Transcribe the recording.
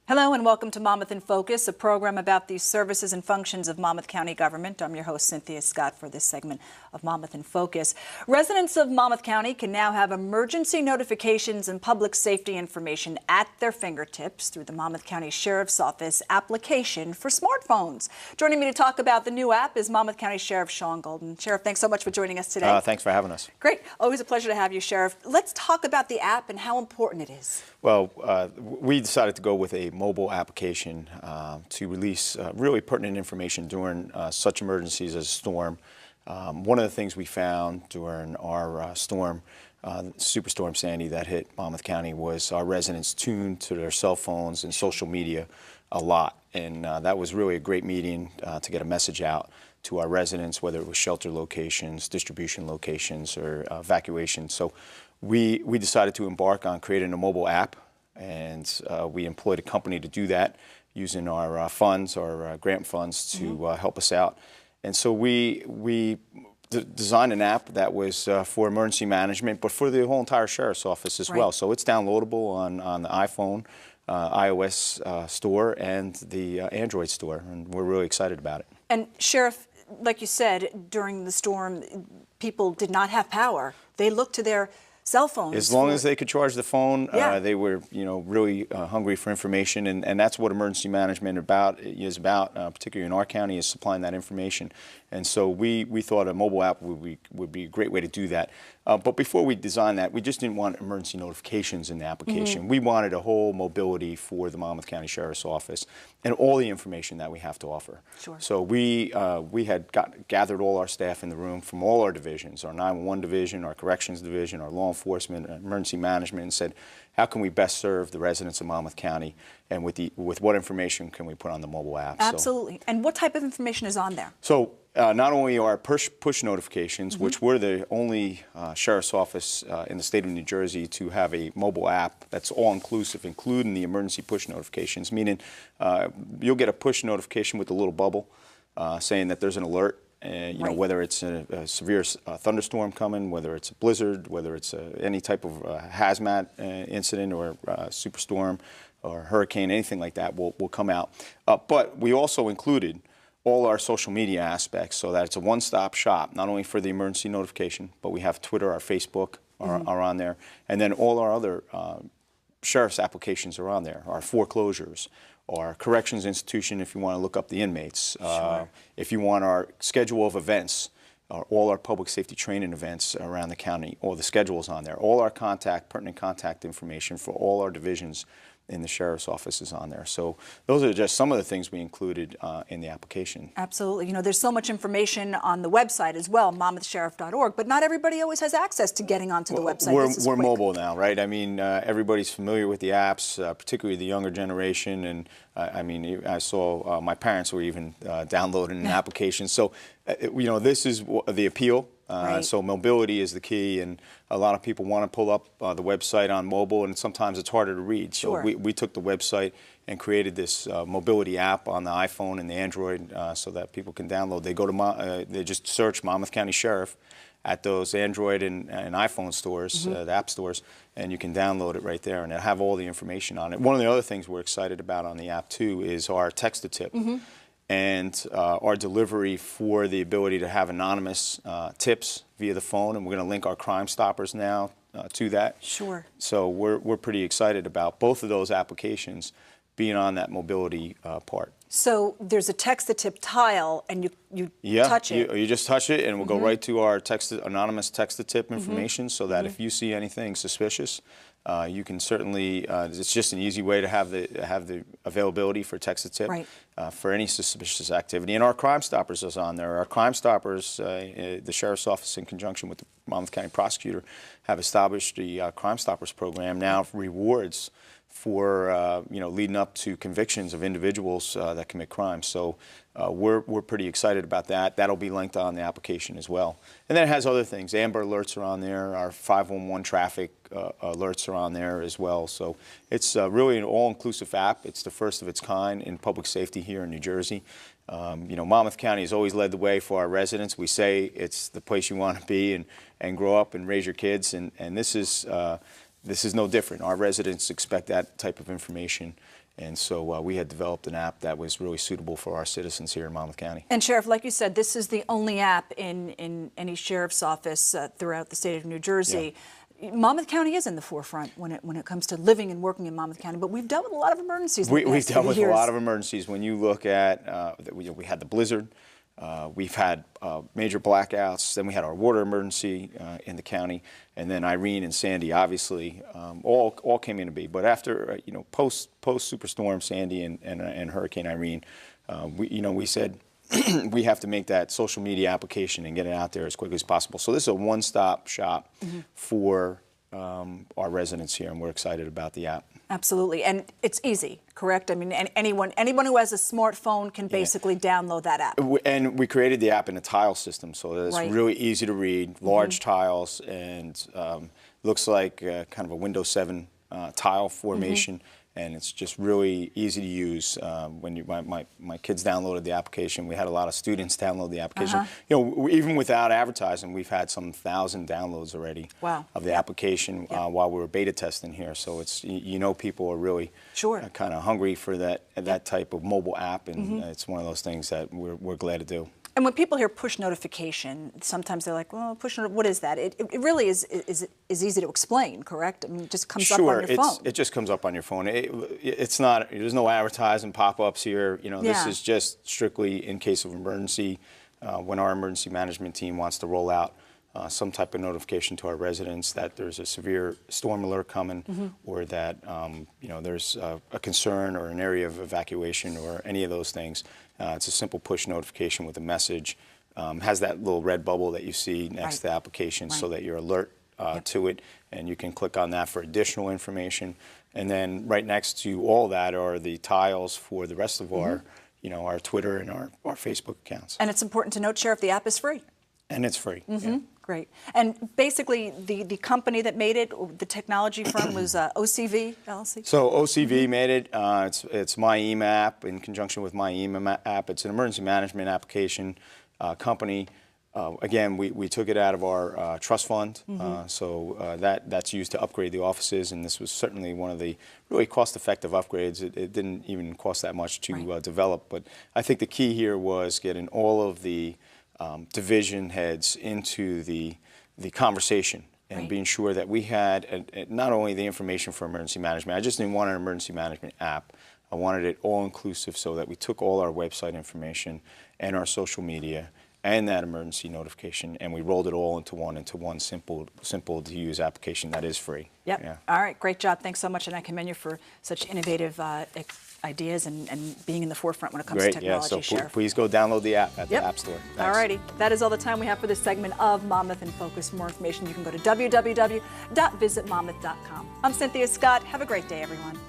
Hello and welcome to Monmouth in Focus, a program about the services and functions of Monmouth County government. I'm your host, Cynthia Scott, for this segment of Monmouth in Focus. Residents of Monmouth County can now have emergency notifications and public safety information at their fingertips through the Monmouth County Sheriff's Office application for smartphones. Joining me to talk about the new app is Monmouth County Sheriff Sean Golden. Sheriff, thanks so much for joining us today. Thanks for having us. Great. Always a pleasure to have you, Sheriff. Let's talk about the app and how important it is. Well, we decided to go with a mobile application to release really pertinent information during such emergencies as a storm. One of the things we found during our storm, Superstorm Sandy that hit Monmouth County, was our residents tuned to their cell phones and social media a lot. And that was really a great meeting to get a message out to our residents, whether it was shelter locations, distribution locations, or evacuation. So we decided to embark on creating a mobile app, and we employed a company to do that using our funds, our grant funds, to help us out. And so we designed an app that was for emergency management, but for the whole entire Sheriff's Office as well. So it's downloadable on the iPhone, iOS store, and the Android store, and we're really excited about it. And Sheriff, like you said, during the storm, people did not have power. They looked to their cell phones. As long as they could charge the phone, they were, really hungry for information, and that's what emergency management is about, particularly in our county, is supplying that information. And so we thought a mobile app would be a great way to do that. But before we designed that, we just didn't want emergency notifications in the application. We wanted a whole mobility for the Monmouth County Sheriff's Office and all the information that we have to offer. Sure. So we had gathered all our staff in the room from all our divisions, our 911 division, our corrections division, our law enforcement, emergency management, and said, how can we best serve the residents of Monmouth County, and with what information can we put on the mobile app? Absolutely. And what type of information is on there? So not only are push notifications, which we're the only sheriff's office in the state of New Jersey to have a mobile app that's all-inclusive, including the emergency push notifications, meaning you'll get a push notification with a little bubble saying that there's an alert. Whether it's a severe thunderstorm coming, whether it's a blizzard, whether it's any type of hazmat incident or superstorm or hurricane, anything like that will come out. But we also included all our social media aspects so that it's a one-stop shop, not only for the emergency notification, but we have Twitter, our Facebook are on there, and then all our other sheriff's applications are on there, our foreclosures, our corrections institution if you want to look up the inmates, if you want our schedule of events, all our public safety training events around the county, all the schedules on there, all our pertinent contact information for all our divisions in the Sheriff's Office is on there. So those are just some of the things we included in the application. Absolutely. There's so much information on the website as well, monmouthsheriff.org, but not everybody always has access to getting onto the website. We're mobile now, right? I mean, everybody's familiar with the apps, particularly the younger generation, and I saw my parents were even downloading an application. So, this is the appeal. So mobility is the key, and a lot of people want to pull up the website on mobile, and sometimes it's harder to read. So we took the website and created this mobility app on the iPhone and the Android so that people can download. They go to they just search Monmouth County Sheriff at those Android and iPhone stores, the app stores, and you can download it right there, and it'll have all the information on it. One of the other things we're excited about on the app too is our text-to-tip. And our delivery for the ability to have anonymous tips via the phone, and we're going to link our Crime Stoppers now to that. Sure. So we're pretty excited about both of those applications being on that mobility part. So there's a text-to-tip tile, and you touch it. You just touch it, and it will go right to our anonymous text-to-tip information, so that if you see anything suspicious, you can certainly, it's just an easy way to have the availability for text-to-tip for any suspicious activity. And our Crime Stoppers is on there. Our Crime Stoppers, the Sheriff's Office in conjunction with the Monmouth County Prosecutor have established the Crime Stoppers program, now rewards for leading up to convictions of individuals that commit crimes. So we're pretty excited about that. That'll be linked on the application as well. And then it has other things. Amber alerts are on there. Our 511 traffic alerts are on there as well. So it's really an all-inclusive app. It's the first of its kind in public safety here in New Jersey. Monmouth County has always led the way for our residents. We say it's the place you want to be and grow up and raise your kids. And this is this is no different. Our residents expect that type of information. And so we had developed an app that was really suitable for our citizens here in Monmouth County. And Sheriff, like you said, this is the only app in any sheriff's office throughout the state of New Jersey. Yeah. Monmouth County is in the forefront when it comes to living and working in Monmouth County, but we've dealt with a lot of emergencies. We've dealt with a lot of emergencies. When you look at, we had the blizzard, we've had major blackouts, then we had our water emergency in the county, and then Irene and Sandy, obviously, all came in to be. But after, post Superstorm Sandy and Hurricane Irene, we said we have to make that social media application and get it out there as quickly as possible. So this is a one-stop shop for our residents here, and we're excited about the app. Absolutely, and it's easy, correct? I mean, anyone who has a smartphone can basically download that app. And we created the app in a tile system, so that it's really easy to read, large tiles, and looks like kind of a Windows 7 tile formation. And it's just really easy to use. When my kids downloaded the application, we had a lot of students download the application. Even without advertising, we've had some 1,000 downloads already of the application while we were beta testing here. So it's people are really kind of hungry for that type of mobile app, and it's one of those things that we're glad to do. And when people hear push notification, sometimes they're like, well, what is that? It really is easy to explain, correct? I mean, it just comes up on your phone. It just comes up on your phone. It's not, there's no advertising pop-ups here. This is just strictly in case of emergency, when our emergency management team wants to roll out some type of notification to our residents that there's a severe storm alert coming, or that there's a concern or an area of evacuation or any of those things. It's a simple push notification with a message. Has that little red bubble that you see next to the application so that you're alert to it, and you can click on that for additional information. And then right next to all that are the tiles for the rest of our, our Twitter and our Facebook accounts. And it's important to note, Sheriff, the app is free. And it's free. Great. And basically, the company that made it, the technology firm, was OCV LLC? So OCV made it. It's MyEM app in conjunction with MyEM app. It's an emergency management application company. Again, we took it out of our trust fund, so that's used to upgrade the offices, and this was certainly one of the really cost-effective upgrades. It didn't even cost that much to develop, but I think the key here was getting all of the division heads into the conversation and being sure that we had not only the information for emergency management. I just didn't want an emergency management app. I wanted it all-inclusive so that we took all our website information and our social media and that emergency notification, and we rolled it all into one simple to use application that is free. Yep. Yeah. All right, great job. Thanks so much, and I commend you for such innovative ideas and being in the forefront when it comes to technology, so please go download the app at the App Store. Thanks. All righty. That is all the time we have for this segment of Monmouth in Focus. For more information, you can go to www.visitmonmouth.com. I'm Cynthia Scott. Have a great day, everyone.